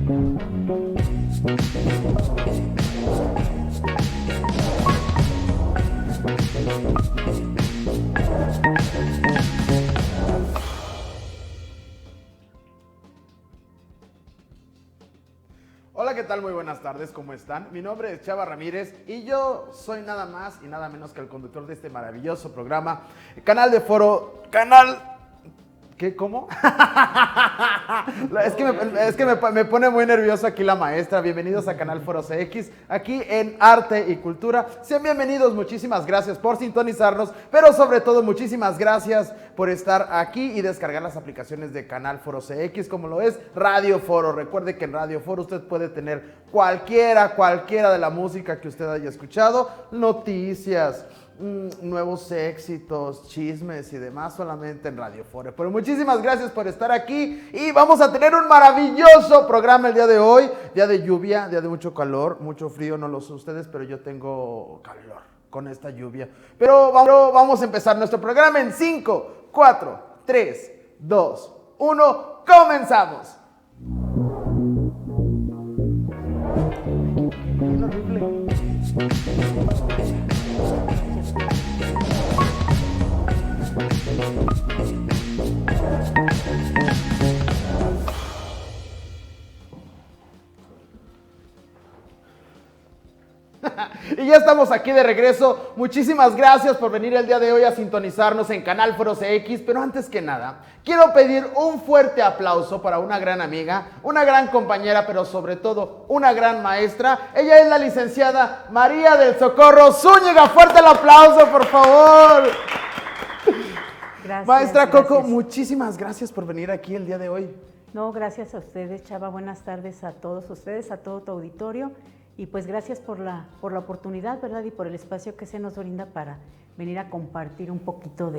Hola, ¿qué tal? Muy buenas tardes, ¿cómo están? Mi nombre es Chava Ramírez y yo soy nada más y nada menos que el conductor de este maravilloso programa, Canal de Foro, ¿Qué? ¿Cómo? Es que me pone muy nervioso aquí la maestra. Bienvenidos a Canal Foro CX, aquí en Arte y Cultura. Sean bienvenidos, muchísimas gracias por sintonizarnos, pero sobre todo muchísimas gracias por estar aquí y descargar las aplicaciones de Canal Foro CX, como lo es Radio Foro. Recuerde que en Radio Foro usted puede tener cualquiera de la música que usted haya escuchado, noticias, nuevos éxitos, chismes y demás, solamente en Radio Foro. Pero muchísimas gracias por estar aquí y vamos a tener un maravilloso programa el día de hoy. Día de lluvia, día de mucho calor, mucho frío, no lo sé ustedes, pero yo tengo calor con esta lluvia. Pero vamos a empezar nuestro programa en 5, 4, 3, 2, 1, ¡comenzamos! Y ya estamos aquí de regreso. Muchísimas gracias por venir el día de hoy a sintonizarnos en Canal Foro CX. Pero antes que nada, quiero pedir un fuerte aplauso para una gran amiga, una gran compañera, pero sobre todo una gran maestra. Ella es la licenciada María del Socorro Zúñiga. Fuerte el aplauso, por favor. Gracias, Maestra Coco, gracias. Muchísimas gracias por venir aquí el día de hoy. No, gracias a ustedes, Chava. Buenas tardes a todos ustedes, a todo tu auditorio. Y pues gracias por la oportunidad, ¿verdad? Y por el espacio que se nos brinda para venir a compartir un poquito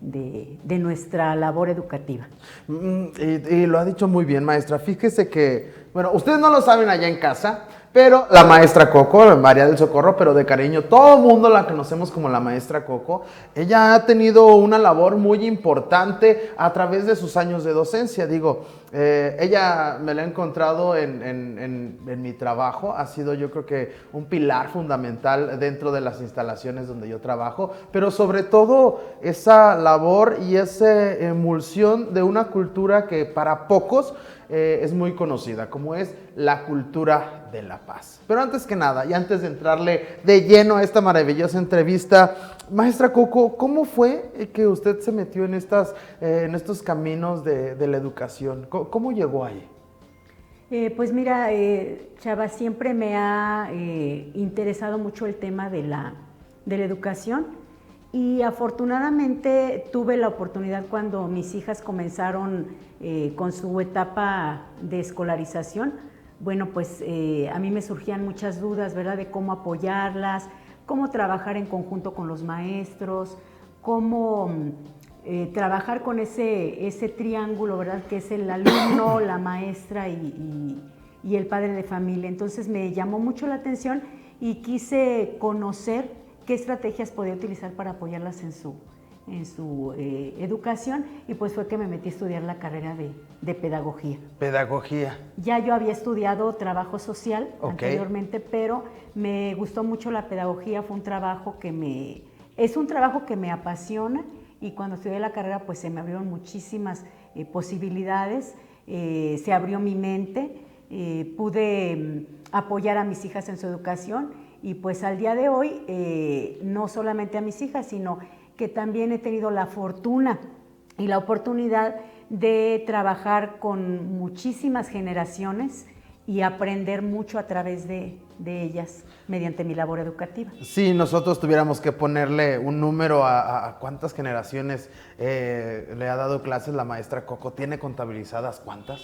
de nuestra labor educativa. Y lo ha dicho muy bien, maestra. Fíjese que, bueno, ustedes no lo saben allá en casa, pero la maestra Coco, María del Socorro, pero de cariño, todo el mundo la conocemos como la maestra Coco. Ella ha tenido una labor muy importante a través de sus años de docencia. Digo, ella me la he encontrado en mi trabajo. Ha sido, yo creo que, un pilar fundamental dentro de las instalaciones donde yo trabajo, pero sobre todo esa labor y esa emulsión de una cultura que para pocos es muy conocida, como es la cultura de la paz. Pero antes que nada, y antes de entrarle de lleno a esta maravillosa entrevista, maestra Coco, ¿cómo fue que usted se metió en estos caminos de la educación? ¿Cómo llegó ahí? Pues mira, Chava, siempre me ha interesado mucho el tema de la educación. Y afortunadamente tuve la oportunidad cuando mis hijas comenzaron con su etapa de escolarización. Bueno, pues a mí me surgían muchas dudas, ¿verdad?, de cómo apoyarlas, cómo trabajar en conjunto con los maestros, cómo trabajar con ese triángulo, ¿verdad?, que es el alumno, la maestra y el padre de familia. Entonces me llamó mucho la atención y quise conocer qué estrategias podía utilizar para apoyarlas en su educación, y pues fue que me metí a estudiar la carrera de pedagogía. Pedagogía. Ya yo había estudiado trabajo social anteriormente, pero me gustó mucho la pedagogía. Fue un trabajo es un trabajo que me apasiona, y cuando estudié la carrera pues se me abrieron muchísimas posibilidades, se abrió mi mente, pude apoyar a mis hijas en su educación. Y pues al día de hoy, no solamente a mis hijas, sino que también he tenido la fortuna y la oportunidad de trabajar con muchísimas generaciones y aprender mucho a través de ellas mediante mi labor educativa. Si nosotros tuviéramos que ponerle un número a cuántas generaciones le ha dado clases la maestra Coco, ¿tiene contabilizadas cuántas?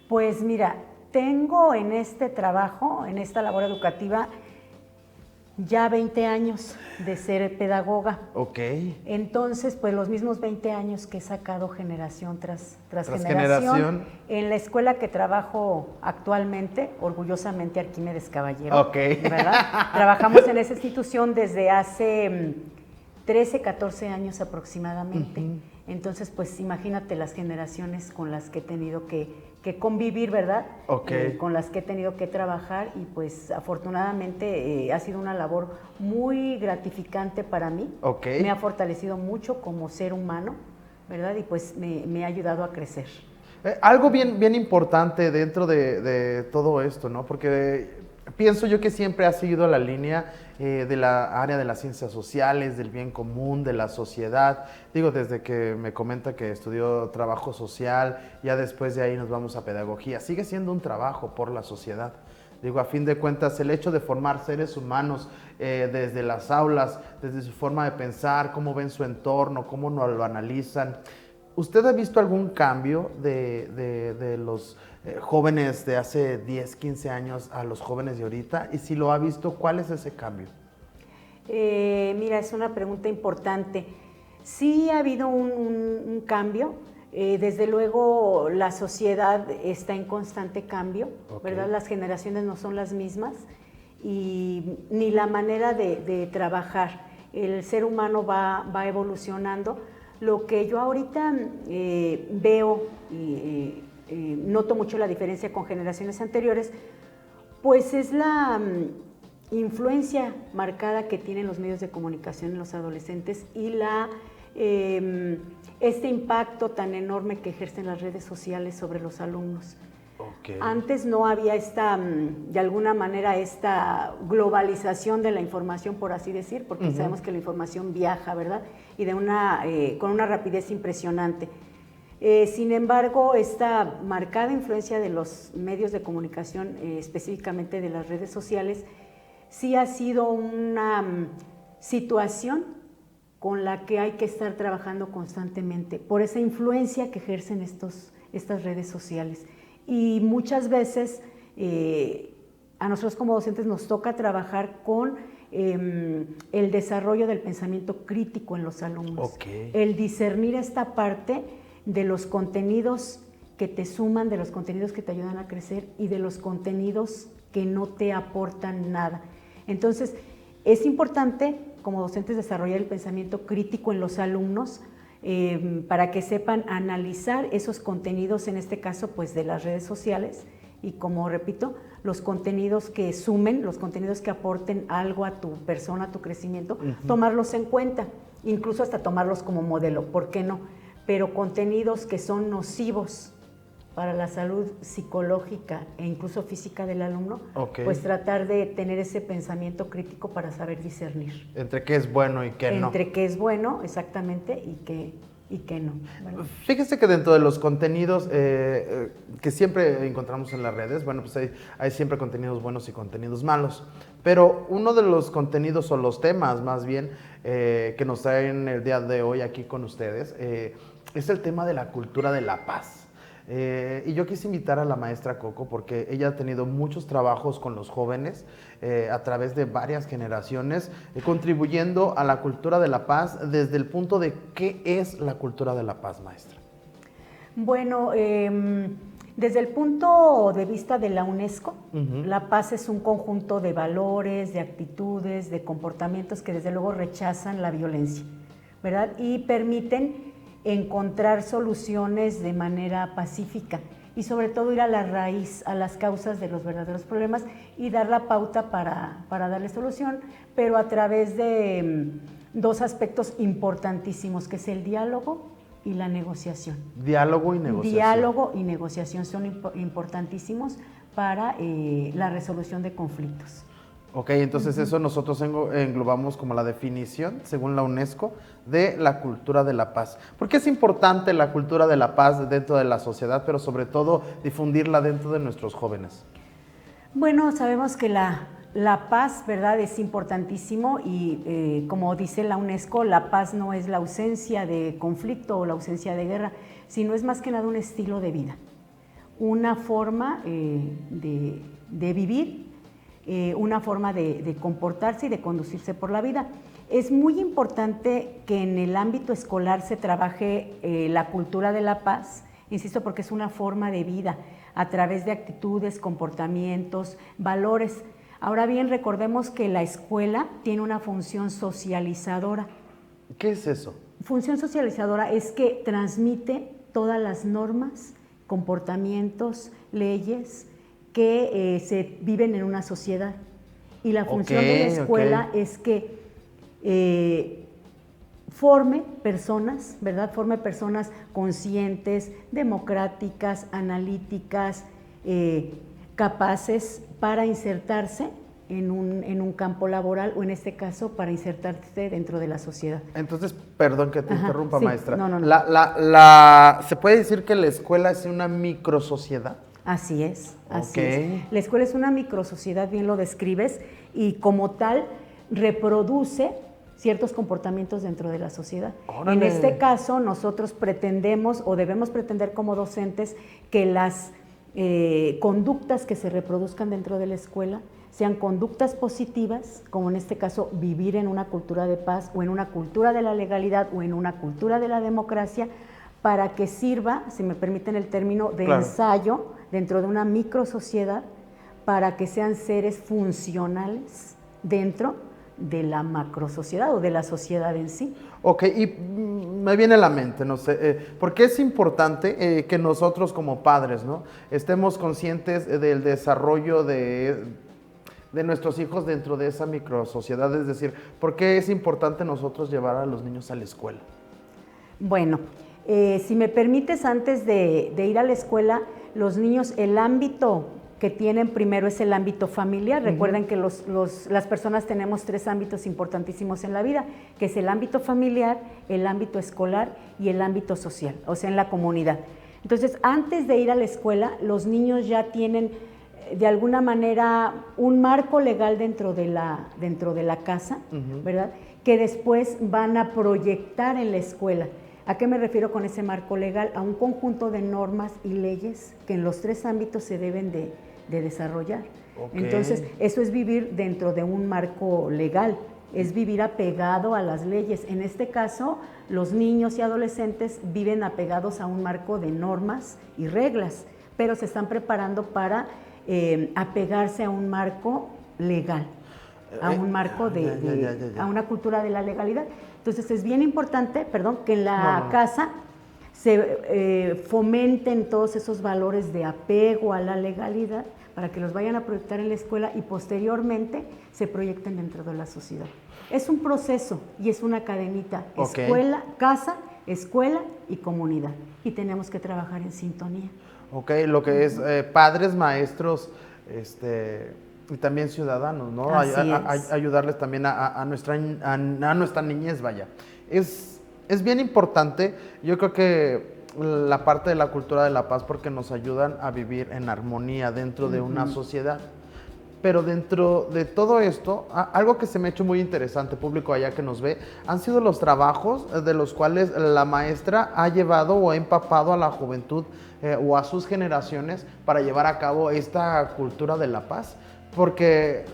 Pues mira, tengo en este trabajo, en esta labor educativa, ya 20 años de ser pedagoga. Ok. Entonces, pues los mismos 20 años que he sacado generación tras generación. En la escuela que trabajo actualmente, orgullosamente Arquímedes Caballero. Ok. ¿Verdad? Trabajamos en esa institución desde hace 13, 14 años aproximadamente. Entonces, pues imagínate las generaciones con las que he tenido que convivir, ¿verdad? Ok. Con las que he tenido que trabajar y pues afortunadamente ha sido una labor muy gratificante para mí. Ok. Me ha fortalecido mucho como ser humano, ¿verdad? Y pues me ha ayudado a crecer. Algo bien importante dentro de todo esto, ¿no? Porque pienso yo que siempre ha seguido la línea de la área de las ciencias sociales, del bien común, de la sociedad. Digo, desde que me comenta que estudió trabajo social, ya después de ahí nos vamos a pedagogía. Sigue siendo un trabajo por la sociedad. Digo, a fin de cuentas, el hecho de formar seres humanos desde las aulas, desde su forma de pensar, cómo ven su entorno, cómo lo analizan. ¿Usted ha visto algún cambio de los jóvenes de hace 10, 15 años a los jóvenes de ahorita? Y si lo ha visto, ¿cuál es ese cambio? Mira, es una pregunta importante. Sí ha habido un cambio. Desde luego la sociedad está en constante cambio, ¿verdad? Las generaciones no son las mismas y ni la manera de trabajar. El ser humano va evolucionando. Lo que yo ahorita veo y noto mucho la diferencia con generaciones anteriores, pues es la influencia marcada que tienen los medios de comunicación en los adolescentes y este impacto tan enorme que ejercen las redes sociales sobre los alumnos. Okay. Antes no había de alguna manera, esta globalización de la información, por así decir, porque sabemos que la información viaja, ¿verdad? Y con una rapidez impresionante. Sin embargo, esta marcada influencia de los medios de comunicación, específicamente de las redes sociales, sí ha sido una situación con la que hay que estar trabajando constantemente, por esa influencia que ejercen estas redes sociales. Y muchas veces a nosotros como docentes nos toca trabajar con el desarrollo del pensamiento crítico en los alumnos. Okay. El discernir esta parte de los contenidos que te suman, de los contenidos que te ayudan a crecer y de los contenidos que no te aportan nada. Entonces, es importante como docentes desarrollar el pensamiento crítico en los alumnos, para que sepan analizar esos contenidos, en este caso pues de las redes sociales, y como repito, los contenidos que sumen, los contenidos que aporten algo a tu persona, a tu crecimiento, tomarlos en cuenta, incluso hasta tomarlos como modelo, ¿por qué no? Pero contenidos que son nocivos para la salud psicológica e incluso física del alumno, pues tratar de tener ese pensamiento crítico para saber discernir. Entre qué es bueno y qué no. Entre qué es bueno, exactamente, y qué no. ¿Verdad? Fíjese que dentro de los contenidos que siempre encontramos en las redes, bueno, pues hay siempre contenidos buenos y contenidos malos, pero uno de los contenidos o los temas más bien que nos traen el día de hoy aquí con ustedes es el tema de la cultura de la paz. Y yo quise invitar a la maestra Coco porque ella ha tenido muchos trabajos con los jóvenes a través de varias generaciones, contribuyendo a la cultura de la paz desde el punto de qué es la cultura de la paz, maestra. Bueno, desde el punto de vista de la UNESCO, la paz es un conjunto de valores, de actitudes, de comportamientos que desde luego rechazan la violencia, ¿verdad? Y permiten encontrar soluciones de manera pacífica y sobre todo ir a la raíz, a las causas de los verdaderos problemas y dar la pauta para darle solución, pero a través de dos aspectos importantísimos, que es el diálogo y la negociación. Diálogo y negociación. Diálogo y negociación son importantísimos para la resolución de conflictos. Ok, entonces eso nosotros englobamos como la definición, según la UNESCO, de la cultura de la paz. ¿Por qué es importante la cultura de la paz dentro de la sociedad, pero sobre todo difundirla dentro de nuestros jóvenes? Bueno, sabemos que la paz, ¿verdad?, es importantísimo y como dice la UNESCO, la paz no es la ausencia de conflicto o la ausencia de guerra, sino es más que nada un estilo de vida, una forma de vivir, una forma de comportarse y de conducirse por la vida. Es muy importante que en el ámbito escolar se trabaje la cultura de la paz, insisto, porque es una forma de vida a través de actitudes, comportamientos, valores. Ahora bien, recordemos que la escuela tiene una función socializadora. ¿Qué es eso? función socializadora es que transmite todas las normas, comportamientos, leyes que se viven en una sociedad. Y la función de la escuela es que forme personas, ¿verdad? Forme personas conscientes, democráticas, analíticas, capaces para insertarse en un campo laboral o en este caso para insertarse dentro de la sociedad. Entonces, perdón que te interrumpa, sí, maestra. No. ¿Se puede decir que la escuela es una microsociedad? Así es. La escuela es una microsociedad, bien lo describes, y como tal reproduce ciertos comportamientos dentro de la sociedad. ¡Órale! En este caso, nosotros pretendemos o debemos pretender como docentes que las conductas que se reproduzcan dentro de la escuela sean conductas positivas, como en este caso vivir en una cultura de paz o en una cultura de la legalidad o en una cultura de la democracia, para que sirva, si me permiten el término, de ensayo dentro de una microsociedad, para que sean seres funcionales dentro de la macrosociedad o de la sociedad en sí. Ok, y me viene a la mente, no sé, ¿por qué es importante que nosotros como padres, ¿no?, estemos conscientes del desarrollo de nuestros hijos dentro de esa microsociedad? Es decir, ¿por qué es importante nosotros llevar a los niños a la escuela? Bueno, si me permites, antes de ir a la escuela, los niños, el ámbito que tienen primero es el ámbito familiar. Recuerden que las personas tenemos 3 ámbitos importantísimos en la vida, que es el ámbito familiar, el ámbito escolar y el ámbito social, o sea, en la comunidad. Entonces, antes de ir a la escuela, los niños ya tienen de alguna manera un marco legal dentro de la casa, ¿verdad?, que después van a proyectar en la escuela. ¿A qué me refiero con ese marco legal? A un conjunto de normas y leyes que en los 3 ámbitos se deben de desarrollar. Entonces, eso es vivir dentro de un marco legal, es vivir apegado a las leyes. En este caso, los niños y adolescentes viven apegados a un marco de normas y reglas, pero se están preparando para apegarse a un marco legal, a un marco a una cultura de la legalidad. Entonces, es bien importante, que en la casa se fomenten todos esos valores de apego a la legalidad para que los vayan a proyectar en la escuela y posteriormente se proyecten dentro de la sociedad. Es un proceso y es una cadenita, escuela, casa, escuela y comunidad, y tenemos que trabajar en sintonía. Ok, lo que es padres, maestros, y también ciudadanos, ¿no? Ayudarles también a nuestra niñez, vaya. Es bien importante, yo creo que la parte de la cultura de la paz, porque nos ayudan a vivir en armonía dentro de una sociedad. Pero dentro de todo esto, algo que se me ha hecho muy interesante, público allá que nos ve, han sido los trabajos de los cuales la maestra ha llevado o ha empapado a la juventud o a sus generaciones para llevar a cabo esta cultura de la paz. Porque,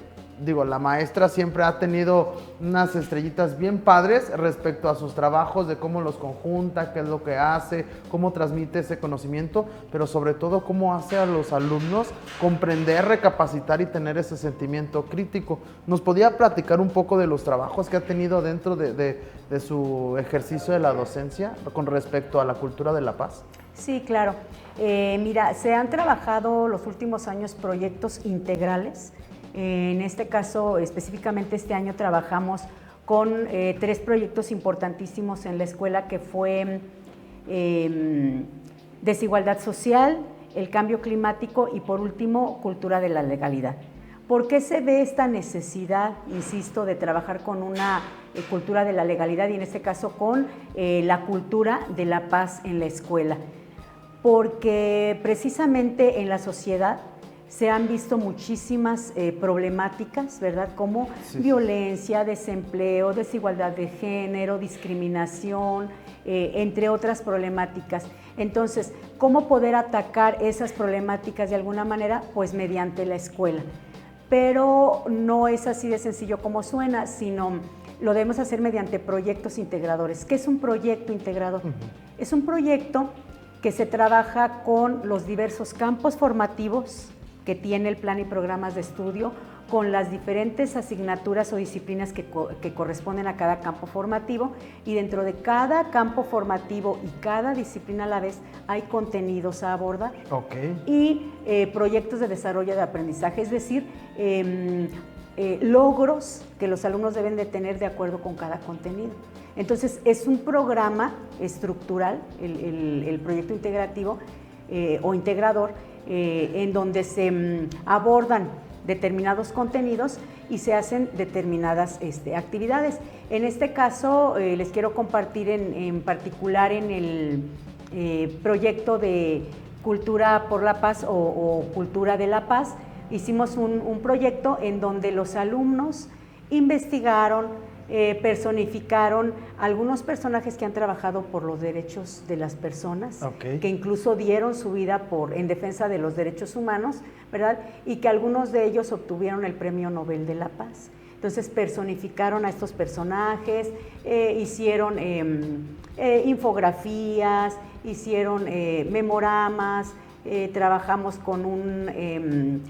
la maestra siempre ha tenido unas estrellitas bien padres respecto a sus trabajos, de cómo los conjunta, qué es lo que hace, cómo transmite ese conocimiento, pero sobre todo cómo hace a los alumnos comprender, recapacitar y tener ese sentimiento crítico. ¿Nos podía platicar un poco de los trabajos que ha tenido dentro de su ejercicio de la docencia con respecto a la cultura de la paz? Sí, claro. Mira, se han trabajado los últimos años proyectos integrales. En este caso, específicamente este año trabajamos con 3 proyectos importantísimos en la escuela, que fue desigualdad social, el cambio climático y, por último, cultura de la legalidad. ¿Por qué se ve esta necesidad, insisto, de trabajar con una cultura de la legalidad y en este caso con la cultura de la paz en la escuela? Porque precisamente en la sociedad se han visto muchísimas problemáticas, ¿verdad? Como violencia, desempleo, desigualdad de género, discriminación, entre otras problemáticas. Entonces, ¿cómo poder atacar esas problemáticas de alguna manera? Pues mediante la escuela. Pero no es así de sencillo como suena, sino lo debemos hacer mediante proyectos integradores. ¿Qué es un proyecto integrador? Es un proyecto que se trabaja con los diversos campos formativos que tiene el plan y programas de estudio, con las diferentes asignaturas o disciplinas que corresponden a cada campo formativo, y dentro de cada campo formativo y cada disciplina a la vez hay contenidos a abordar. Okay. Y proyectos de desarrollo de aprendizaje, es decir, logros que los alumnos deben de tener de acuerdo con cada contenido. Entonces, es un programa estructural, el proyecto integrativo o integrador, en donde se abordan determinados contenidos y se hacen determinadas actividades. En este caso, les quiero compartir en particular en el proyecto de Cultura por la Paz o Cultura de la Paz. Hicimos un proyecto en donde los alumnos investigaron, personificaron algunos personajes que han trabajado por los derechos de las personas, okay, que incluso dieron su vida en defensa de los derechos humanos, ¿verdad? Y que algunos de ellos obtuvieron el Premio Nobel de la Paz. Entonces personificaron a estos personajes, hicieron infografías, hicieron memoramas, trabajamos con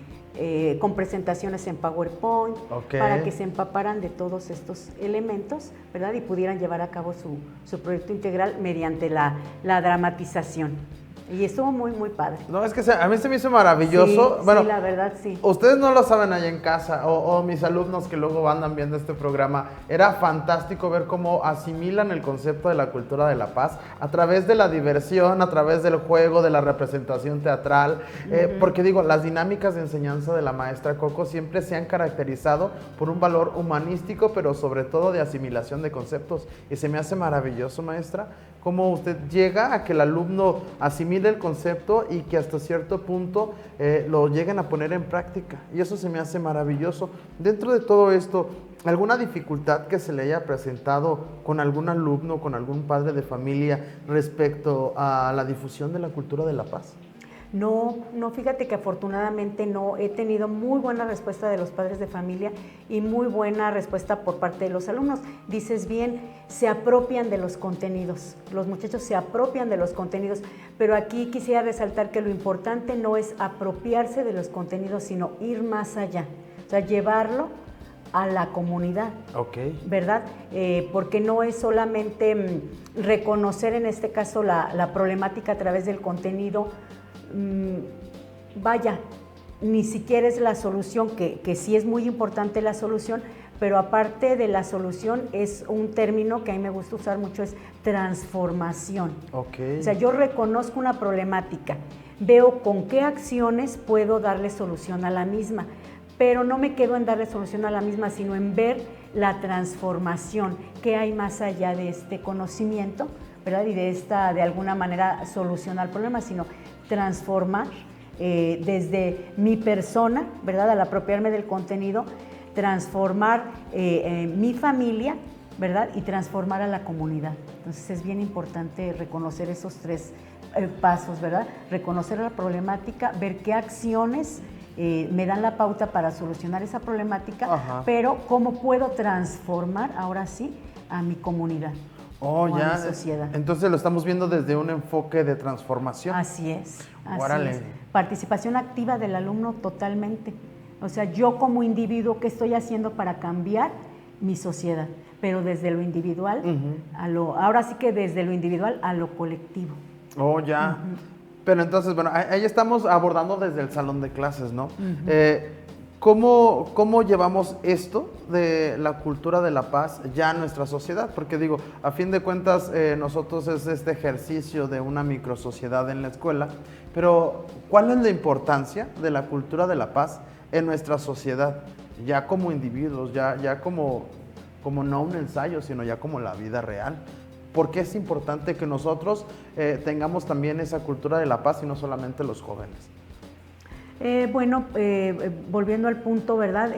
presentaciones en PowerPoint, okay, para que se empaparan de todos estos elementos, ¿verdad? Y pudieran llevar a cabo su proyecto integral mediante la dramatización. Y estuvo muy, muy padre. No, es que a mí se me hizo maravilloso. Sí, bueno, sí, la verdad, sí. Ustedes no lo saben allá en casa, o mis alumnos que luego andan viendo este programa. Era fantástico ver cómo asimilan el concepto de la cultura de la paz a través de la diversión, a través del juego, de la representación teatral. Porque digo, las dinámicas de enseñanza de la maestra Coco siempre se han caracterizado por un valor humanístico, pero sobre todo de asimilación de conceptos. Y se me hace maravilloso, maestra, cómo usted llega a que el alumno asimile el concepto y que hasta cierto punto lo lleguen a poner en práctica. Y eso se me hace maravilloso. Dentro de todo esto, ¿alguna dificultad que se le haya presentado con algún alumno, con algún padre de familia respecto a la difusión de la cultura de la paz? No, fíjate que afortunadamente no, he tenido muy buena respuesta de los padres de familia y muy buena respuesta por parte de los alumnos. Dices bien, se apropian de los contenidos, los muchachos se apropian de los contenidos, pero aquí quisiera resaltar que lo importante no es apropiarse de los contenidos, sino ir más allá, o sea, llevarlo a la comunidad, okay, ¿verdad? Porque no es solamente reconocer en este caso la problemática a través del contenido. Vaya, ni siquiera es la solución, que sí es muy importante la solución, pero aparte de la solución es un término que a mí me gusta usar mucho, es transformación. Okay. O sea, yo reconozco una problemática, veo con qué acciones puedo darle solución a la misma, pero no me quedo en darle solución a la misma, sino en ver la transformación que hay más allá de este conocimiento, ¿verdad? Y de alguna manera solucionar el problema, sino transformar desde mi persona, ¿verdad? Al apropiarme del contenido, transformar mi familia, ¿verdad? Y transformar a la comunidad. Entonces es bien importante reconocer esos tres pasos, ¿verdad? Reconocer la problemática, ver qué acciones me dan la pauta para solucionar esa problemática, ajá, pero cómo puedo transformar ahora sí a mi comunidad. Oh, ya. A mi sociedad. Entonces lo estamos viendo desde un enfoque de transformación. Así es. Órale. Es. Participación activa del alumno totalmente. O sea, yo como individuo, ¿qué estoy haciendo para cambiar mi sociedad? Pero desde lo individual, ahora sí que desde lo individual a lo colectivo. Oh, ya. Pero entonces, bueno, ahí estamos abordando desde el salón de clases, ¿no? ¿Cómo llevamos esto de la cultura de la paz ya a nuestra sociedad? Porque digo, a fin de cuentas, nosotros es este ejercicio de una microsociedad en la escuela, pero ¿cuál es la importancia de la cultura de la paz en nuestra sociedad? Ya como individuos, ya como no un ensayo, sino ya como la vida real. ¿Por qué es importante que nosotros tengamos también esa cultura de la paz y no solamente los jóvenes? Volviendo al punto, ¿verdad?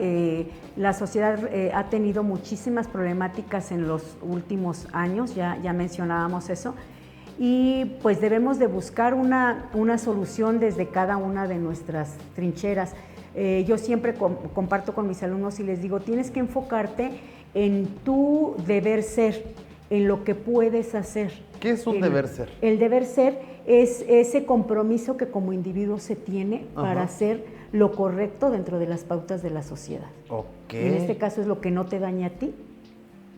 La sociedad ha tenido muchísimas problemáticas en los últimos años, ya mencionábamos eso, y pues debemos de buscar una solución desde cada una de nuestras trincheras. Yo siempre comparto con mis alumnos y les digo, tienes que enfocarte en tu deber ser, en lo que puedes hacer, ¿Qué es un deber ser? El deber ser es ese compromiso que como individuo se tiene para hacer lo correcto dentro de las pautas de la sociedad. Okay. En este caso es lo que no te daña a ti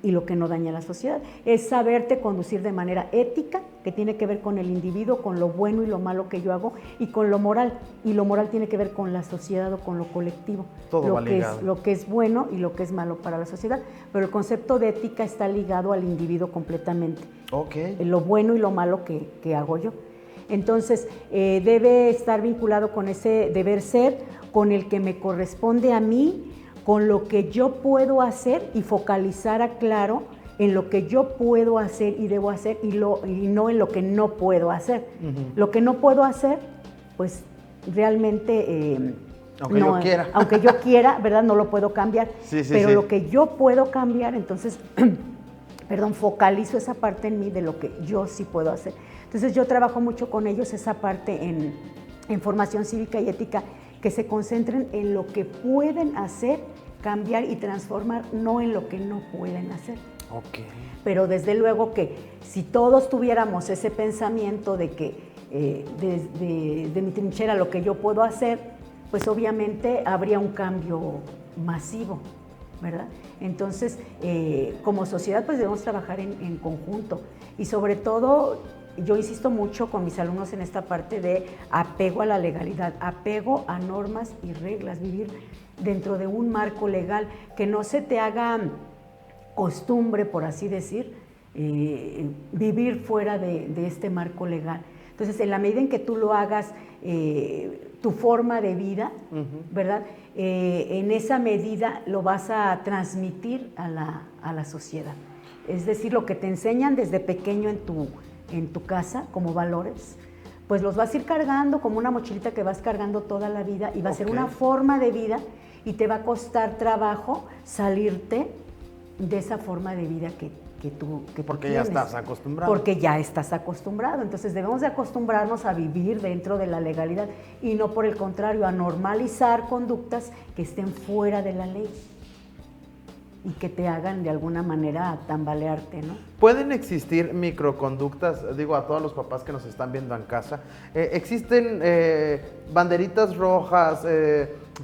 y lo que no daña a la sociedad. Es saberte conducir de manera ética, que tiene que ver con el individuo, con lo bueno y lo malo que yo hago, y con lo moral. Y lo moral tiene que ver con la sociedad o con lo colectivo. Todo va ligado. Lo que es bueno y lo que es malo para la sociedad. Pero el concepto de ética está ligado al individuo completamente. Okay. Lo bueno y lo malo que hago yo. Entonces, debe estar vinculado con ese deber ser, con el que me corresponde a mí, con lo que yo puedo hacer y focalizar a claro en lo que yo puedo hacer y debo hacer y no en lo que no puedo hacer. Lo que no puedo hacer, pues realmente... Aunque yo quiera, ¿verdad? No lo puedo cambiar. Pero lo que yo puedo cambiar, entonces, focalizo esa parte en mí de lo que yo sí puedo hacer. Entonces yo trabajo mucho con ellos esa parte en formación cívica y ética, que se concentren en lo que pueden hacer, cambiar y transformar, no en lo que no pueden hacer. Okay. Pero desde luego que si todos tuviéramos ese pensamiento de que desde mi trinchera lo que yo puedo hacer, pues obviamente habría un cambio masivo, ¿verdad? Entonces, como sociedad, pues debemos trabajar en conjunto y sobre todo, yo insisto mucho con mis alumnos en esta parte de apego a la legalidad, apego a normas y reglas, vivir dentro de un marco legal, que no se te haga costumbre, por así decir, vivir fuera de este marco legal. Entonces, en la medida en que tú lo hagas, tu forma de vida, ¿verdad? En esa medida lo vas a transmitir a la sociedad. Es decir, lo que te enseñan desde pequeño en tu casa como valores, pues los vas a ir cargando como una mochilita que vas cargando toda la vida y va a ser una forma de vida y te va a costar trabajo salirte de esa forma de vida que tú Porque ya estás acostumbrado. Porque ya estás acostumbrado. Entonces debemos de acostumbrarnos a vivir dentro de la legalidad y no por el contrario a normalizar conductas que estén fuera de la ley y que te hagan de alguna manera tambalearte, ¿no? ¿Pueden existir microconductas? Digo a todos los papás que nos están viendo en casa. ¿Existen banderitas rojas,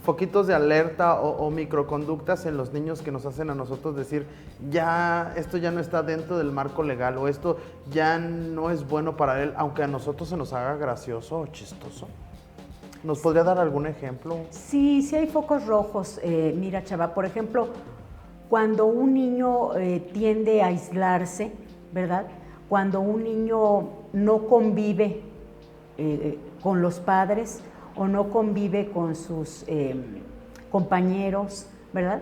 foquitos de alerta o microconductas en los niños que nos hacen a nosotros decir, ya, esto ya no está dentro del marco legal o esto ya no es bueno para él, aunque a nosotros se nos haga gracioso o chistoso? ¿Nos podría dar algún ejemplo? Sí hay focos rojos. Mira, Chava, por ejemplo, cuando un niño tiende a aislarse, ¿verdad? Cuando un niño no convive con los padres o no convive con sus compañeros, ¿verdad?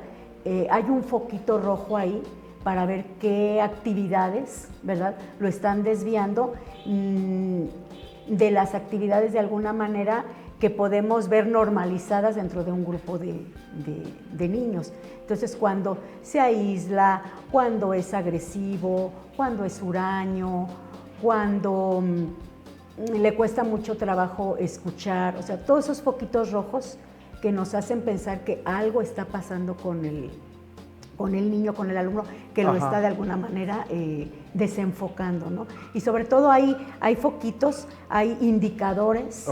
Hay un foquito rojo ahí para ver qué actividades, ¿verdad? Lo están desviando de las actividades de alguna manera que podemos ver normalizadas dentro de un grupo de niños. Entonces, cuando se aísla, cuando es agresivo, cuando es huraño, cuando le cuesta mucho trabajo escuchar, o sea, todos esos foquitos rojos que nos hacen pensar que algo está pasando con el niño, con el alumno, que lo está de alguna manera desenfocando, ¿no? Y sobre todo hay foquitos, hay indicadores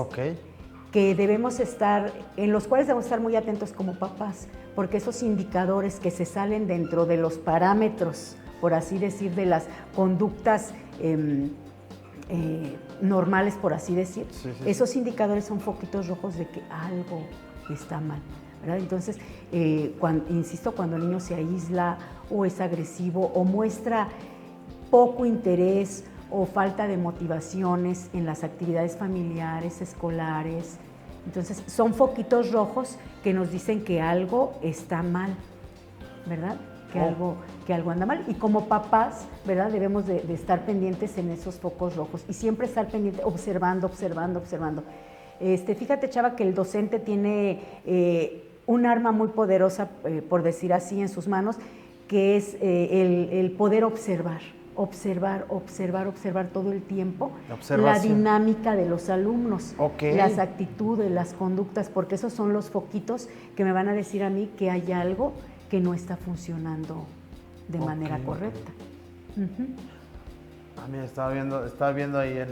que debemos estar, en los cuales debemos estar muy atentos como papás, porque esos indicadores que se salen dentro de los parámetros, por así decir, de las conductas normales, por así decir, esos indicadores son foquitos rojos de que algo está mal, ¿verdad? Entonces, insisto, cuando el niño se aísla o es agresivo o muestra poco interés o falta de motivaciones en las actividades familiares, escolares, entonces son foquitos rojos que nos dicen que algo está mal, ¿verdad? Que algo anda mal. Y como papás, ¿verdad? Debemos de estar pendientes en esos focos rojos y siempre estar pendiente, observando. Fíjate, Chava, que el docente tiene un arma muy poderosa, por decir así, en sus manos, que es el poder observar todo el tiempo la dinámica de los alumnos, las actitudes, las conductas, porque esos son los foquitos que me van a decir a mí que hay algo que no está funcionando de manera correcta. Mira, estaba viendo ahí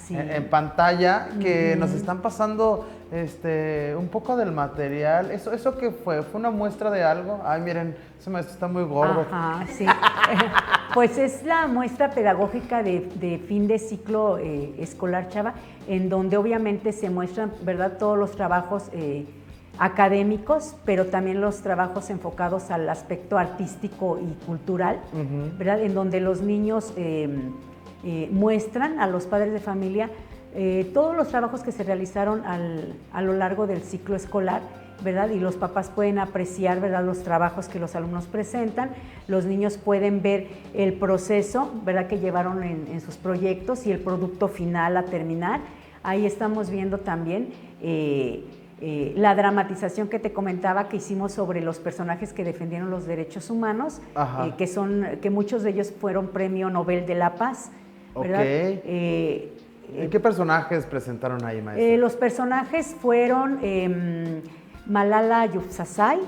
Sí. en pantalla que nos están pasando un poco del material. ¿Eso qué fue? ¿Fue una muestra de algo? Ay, miren, ese maestro está muy gordo. Ajá, sí. Pues es la muestra pedagógica de fin de ciclo escolar, Chava, en donde obviamente se muestran, ¿verdad?, todos los trabajos académicos, pero también los trabajos enfocados al aspecto artístico y cultural, ¿verdad?, en donde los niños muestran a los padres de familia todos los trabajos que se realizaron a lo largo del ciclo escolar, ¿verdad? Y los papás pueden apreciar, ¿verdad?, los trabajos que los alumnos presentan, los niños pueden ver el proceso, ¿verdad?, que llevaron en sus proyectos y el producto final a terminar. Ahí estamos viendo también la dramatización que te comentaba que hicimos sobre los personajes que defendieron los derechos humanos, que muchos de ellos fueron Premio Nobel de la Paz, ¿verdad? ¿Qué personajes presentaron ahí, maestra? Los personajes fueron Malala Yousafzai,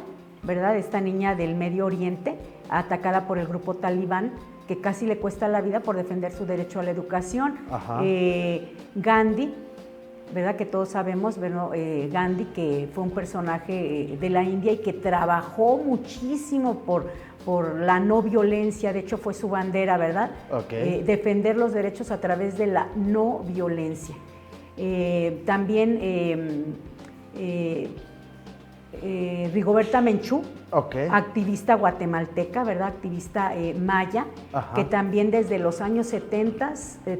¿verdad?, esta niña del Medio Oriente, atacada por el grupo talibán, que casi le cuesta la vida por defender su derecho a la educación. Gandhi, ¿verdad?, que todos sabemos, bueno, Gandhi, que fue un personaje de la India y que trabajó muchísimo por la no violencia, de hecho fue su bandera, ¿verdad? Defender los derechos a través de la no violencia. También Rigoberta Menchú, activista guatemalteca, ¿verdad?, activista maya, que también desde los años 70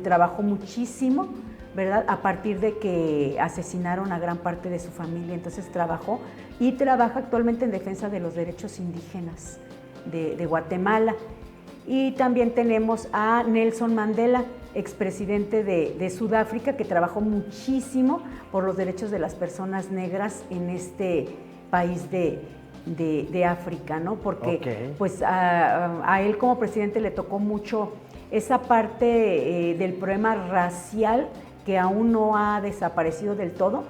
trabajó muchísimo, ¿verdad?, a partir de que asesinaron a gran parte de su familia. Entonces trabajó y trabaja actualmente en defensa de los derechos indígenas de Guatemala. Y también tenemos a Nelson Mandela, expresidente de Sudáfrica, que trabajó muchísimo por los derechos de las personas negras en este país de África, ¿no? Porque pues a él como presidente le tocó mucho esa parte del problema racial que aún no ha desaparecido del todo,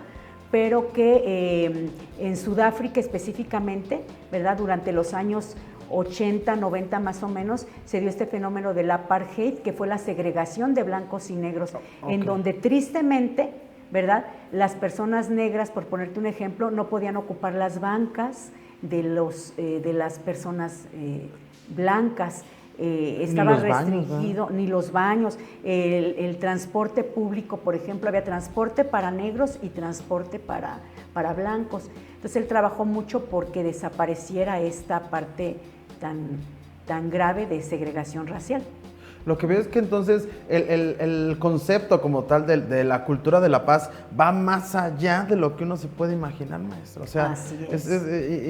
pero que en Sudáfrica específicamente, ¿verdad?, durante los años 80, 90 más o menos, se dio este fenómeno del apartheid, que fue la segregación de blancos y negros, en donde tristemente, ¿verdad?, las personas negras, por ponerte un ejemplo, no podían ocupar las bancas de las personas blancas. Estaba restringido, ni los baños, el transporte público, por ejemplo, había transporte para negros y transporte para blancos. Entonces él trabajó mucho porque desapareciera esta parte tan grave de segregación racial. Lo que veo es que entonces el concepto como tal de la cultura de la paz va más allá de lo que uno se puede imaginar, maestro. O sea,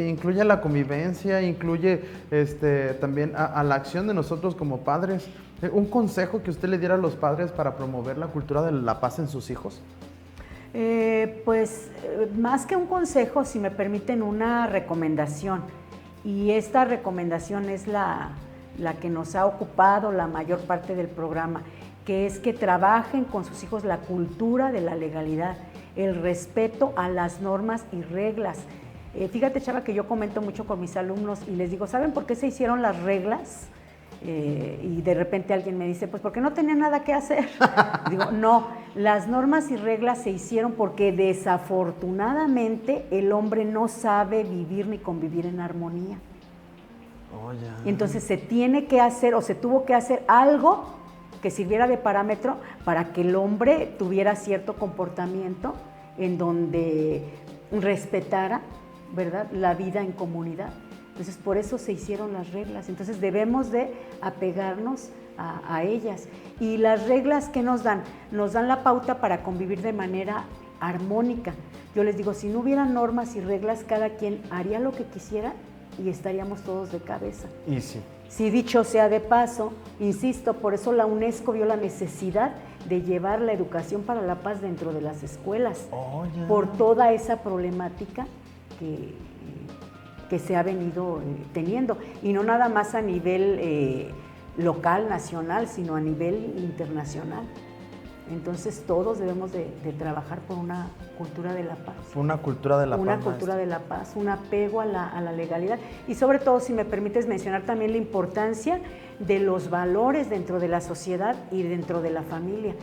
incluye la convivencia, incluye también a la acción de nosotros como padres. ¿Un consejo que usted le diera a los padres para promover la cultura de la paz en sus hijos? Pues más que un consejo, si me permiten, una recomendación. Y esta recomendación es la que nos ha ocupado la mayor parte del programa, que es que trabajen con sus hijos la cultura de la legalidad, el respeto a las normas y reglas. Fíjate, Chava, que yo comento mucho con mis alumnos y les digo, ¿saben por qué se hicieron las reglas? Y de repente alguien me dice, pues porque no tenía nada que hacer. Digo, no, las normas y reglas se hicieron porque desafortunadamente el hombre no sabe vivir ni convivir en armonía. Y entonces se tiene que hacer o se tuvo que hacer algo que sirviera de parámetro para que el hombre tuviera cierto comportamiento en donde respetara, ¿verdad?, la vida en comunidad. Entonces por eso se hicieron las reglas. Entonces debemos de apegarnos a ellas. Y las reglas que nos dan la pauta para convivir de manera armónica. Yo les digo, si no hubiera normas y reglas, cada quien haría lo que quisiera y estaríamos todos de cabeza. Y sí. Si dicho sea de paso, insisto, por eso la UNESCO vio la necesidad de llevar la educación para la paz dentro de las escuelas, por toda esa problemática que se ha venido teniendo, y no nada más a nivel local, nacional, sino a nivel internacional. Entonces todos debemos de trabajar por una cultura de la paz. Una cultura de la paz. Una cultura de la paz, un apego a la legalidad. Y sobre todo, si me permites mencionar también la importancia de los valores dentro de la sociedad y dentro de la familia,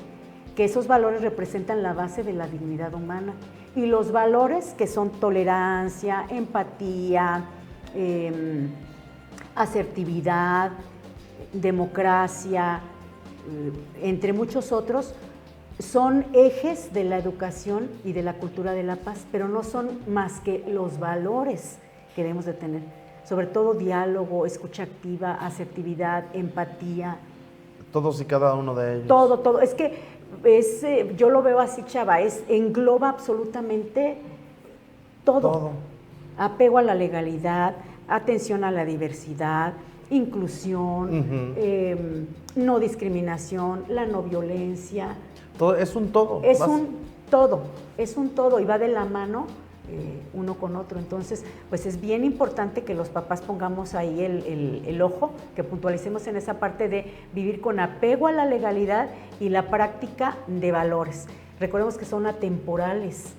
que esos valores representan la base de la dignidad humana. Y los valores que son tolerancia, empatía, asertividad, democracia, entre muchos otros, son ejes de la educación y de la cultura de la paz, pero no son más que los valores que debemos de tener, sobre todo diálogo, escucha activa, asertividad, empatía. Todos y cada uno de ellos. Todo, es que yo lo veo así, Chava, engloba absolutamente todo. Apego a la legalidad, atención a la diversidad, inclusión, no discriminación, la no violencia. Todo, es un todo. Es un todo y va de la mano uno con otro. Entonces, pues es bien importante que los papás pongamos ahí el ojo, que puntualicemos en esa parte de vivir con apego a la legalidad y la práctica de valores. Recordemos que son atemporales.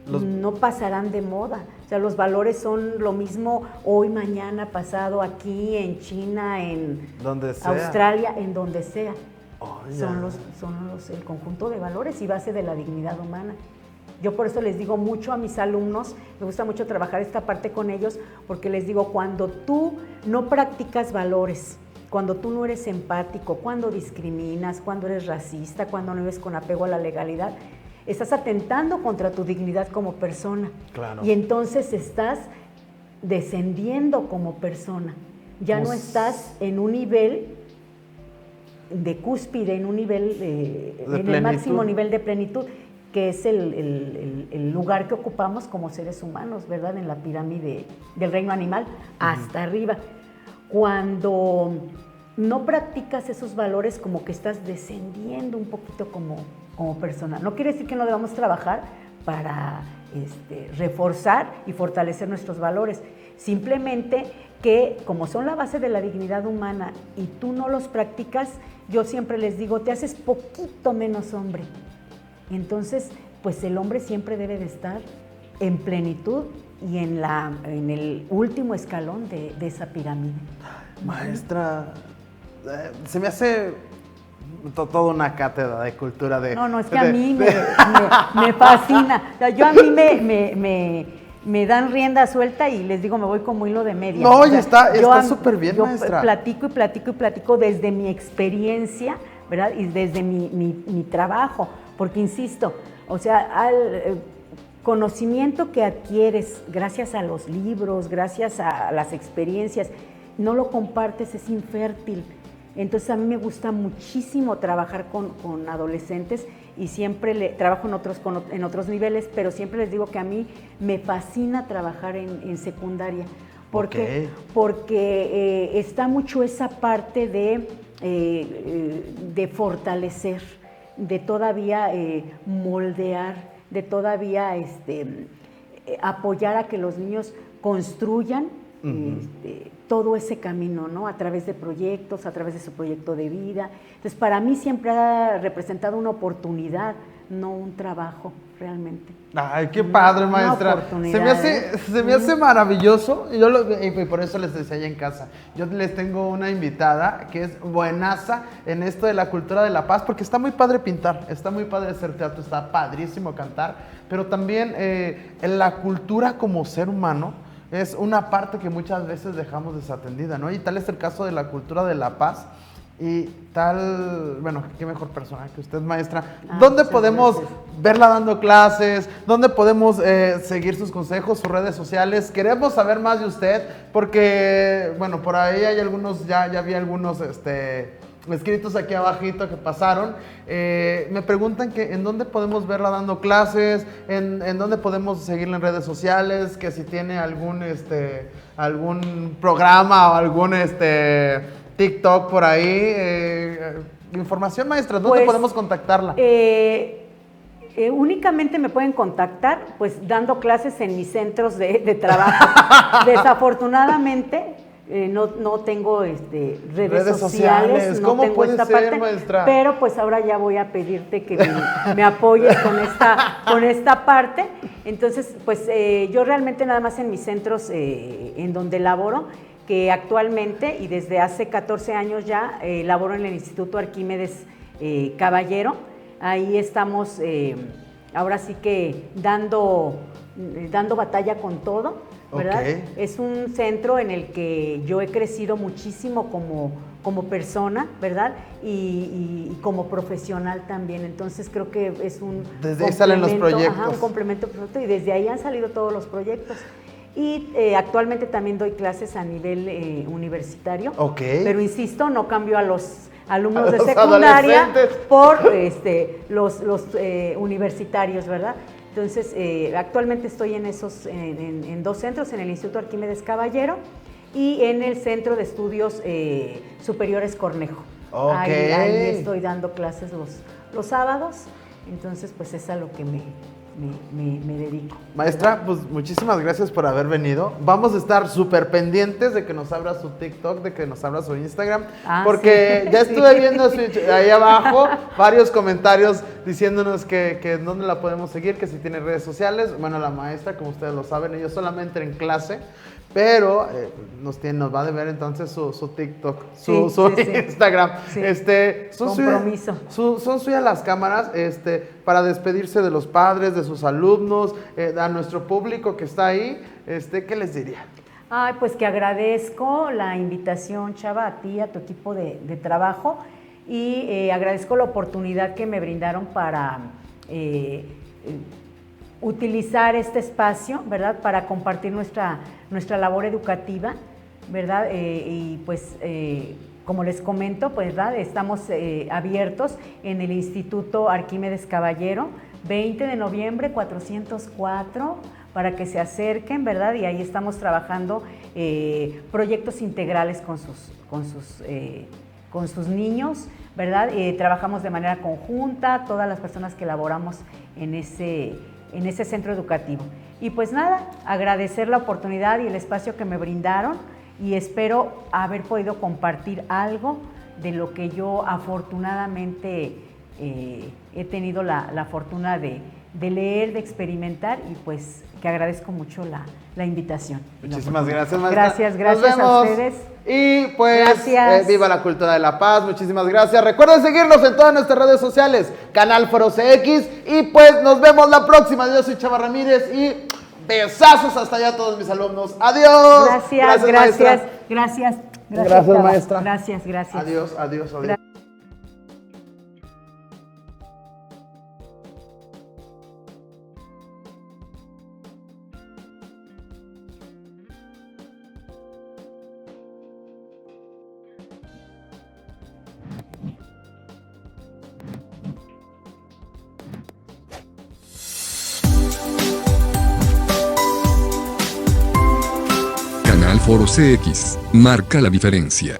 No pasarán de moda. O sea, los valores son lo mismo hoy, mañana, pasado, aquí, en China, en Australia, en donde sea. Son el conjunto de valores y base de la dignidad humana. Yo por eso les digo mucho a mis alumnos, me gusta mucho trabajar esta parte con ellos, porque les digo, cuando tú no practicas valores, cuando tú no eres empático, cuando discriminas, cuando eres racista, cuando no vives con apego a la legalidad, estás atentando contra tu dignidad como persona. Claro. Y entonces estás descendiendo como persona. Ya no estás en un nivel de cúspide, en un nivel, en el máximo nivel de plenitud, que es el lugar que ocupamos como seres humanos, ¿verdad? En la pirámide del reino animal, hasta arriba. Cuando no practicas esos valores, como que estás descendiendo un poquito como persona. No quiere decir que no debamos trabajar para reforzar y fortalecer nuestros valores. Simplemente que, como son la base de la dignidad humana y tú no los practicas, yo siempre les digo, te haces poquito menos hombre. Entonces, pues el hombre siempre debe de estar en plenitud y en el último escalón de esa pirámide. Maestra, se me hace toda una cátedra de cultura de... No, es que a mí me fascina. O sea, yo a mí me dan rienda suelta y les digo, me voy como hilo de media. No, ya está súper bien, maestra. Yo platico desde mi experiencia, ¿verdad? Y desde mi trabajo, porque insisto, o sea, al conocimiento que adquieres gracias a los libros, gracias a las experiencias, no lo compartes, es infértil. Entonces a mí me gusta muchísimo trabajar con adolescentes y siempre trabajo en otros niveles, pero siempre les digo que a mí me fascina trabajar en secundaria. Porque está mucho esa parte de fortalecer, de todavía moldear, de todavía apoyar a que los niños construyan todo ese camino, ¿no? A través de proyectos, a través de su proyecto de vida. Entonces, para mí siempre ha representado una oportunidad, no un trabajo, realmente. Ay, qué padre, maestra. Se me hace maravilloso. Y por eso les decía allá en casa. Yo les tengo una invitada que es buenaza en esto de la cultura de la paz, porque está muy padre pintar, está muy padre hacer teatro, está padrísimo cantar, pero también en la cultura como ser humano es una parte que muchas veces dejamos desatendida, ¿no? Y tal es el caso de la cultura de la paz. Y tal, bueno, qué mejor persona que usted, maestra. ¿Dónde podemos verla dando clases? ¿Dónde podemos seguir sus consejos, sus redes sociales? Queremos saber más de usted, porque, bueno, por ahí hay algunos, ya vi algunos escritos aquí abajito que pasaron. Me preguntan que en dónde podemos verla dando clases, en dónde podemos seguirla en redes sociales, que si tiene algún programa o algún TikTok por ahí. Información, maestra, ¿dónde podemos contactarla? Únicamente me pueden contactar pues dando clases en mis centros de trabajo. Desafortunadamente no tengo redes sociales, no ¿Cómo tengo puede esta ser, parte, maestra? pero pues ahora ya voy a pedirte que me apoyes con esta parte. Entonces, pues yo realmente nada más en mis centros en donde laboro, que actualmente y desde hace 14 años ya laboro en el Instituto Arquímedes Caballero. Ahí estamos ahora sí que dando batalla con todo, ¿verdad? Okay. Es un centro en el que yo he crecido muchísimo como persona, ¿verdad? Y como profesional también. Entonces creo que es un desde ahí salen los proyectos. Ajá, un complemento perfecto, y desde ahí han salido todos los proyectos. Y actualmente también doy clases a nivel universitario. Okay. Pero insisto, no cambio a los alumnos de secundaria por los universitarios, ¿verdad? Entonces, actualmente estoy en dos centros, en el Instituto Arquímedes Caballero y en el Centro de Estudios Superiores Cornejo. Okay. Ahí estoy dando clases los sábados, entonces pues es a lo que me dedico. Maestra, pues muchísimas gracias por haber venido. Vamos a estar súper pendientes de que nos abra su TikTok, de que nos abra su Instagram, porque sí, ya estuve viendo ahí abajo varios comentarios diciéndonos que dónde la podemos seguir, que si tiene redes sociales. Bueno, la maestra, como ustedes lo saben, ellos solamente en clase, pero nos va a deber entonces su TikTok, su Instagram. Sí. Compromiso. Son suyas las cámaras para despedirse de los padres, de sus alumnos, a nuestro público que está ahí. ¿Qué les diría? Ay, pues que agradezco la invitación, Chava, a ti, a tu equipo de trabajo, y agradezco la oportunidad que me brindaron para utilizar este espacio, ¿verdad?, para compartir nuestra labor educativa, ¿verdad? Y pues, como les comento, pues, ¿verdad?, estamos abiertos en el Instituto Arquímedes Caballero, 20 de noviembre, 404, para que se acerquen, ¿verdad? Y ahí estamos trabajando proyectos integrales con sus niños, ¿verdad? Trabajamos de manera conjunta, todas las personas que laboramos en ese centro educativo. Y pues nada, agradecer la oportunidad y el espacio que me brindaron, y espero haber podido compartir algo de lo que yo afortunadamente he tenido la fortuna de leer, de experimentar, y pues que agradezco mucho la invitación. Muchísimas gracias, maestra. Gracias a ustedes. Y pues, viva la cultura de la paz. Muchísimas gracias. Recuerden seguirnos en todas nuestras redes sociales, Canal Foro CX, y pues nos vemos la próxima. Yo soy Chava Ramírez y besazos hasta allá a todos mis alumnos. Adiós. Gracias, maestra. Gracias. Adiós. Canal Foro CX, marca la diferencia.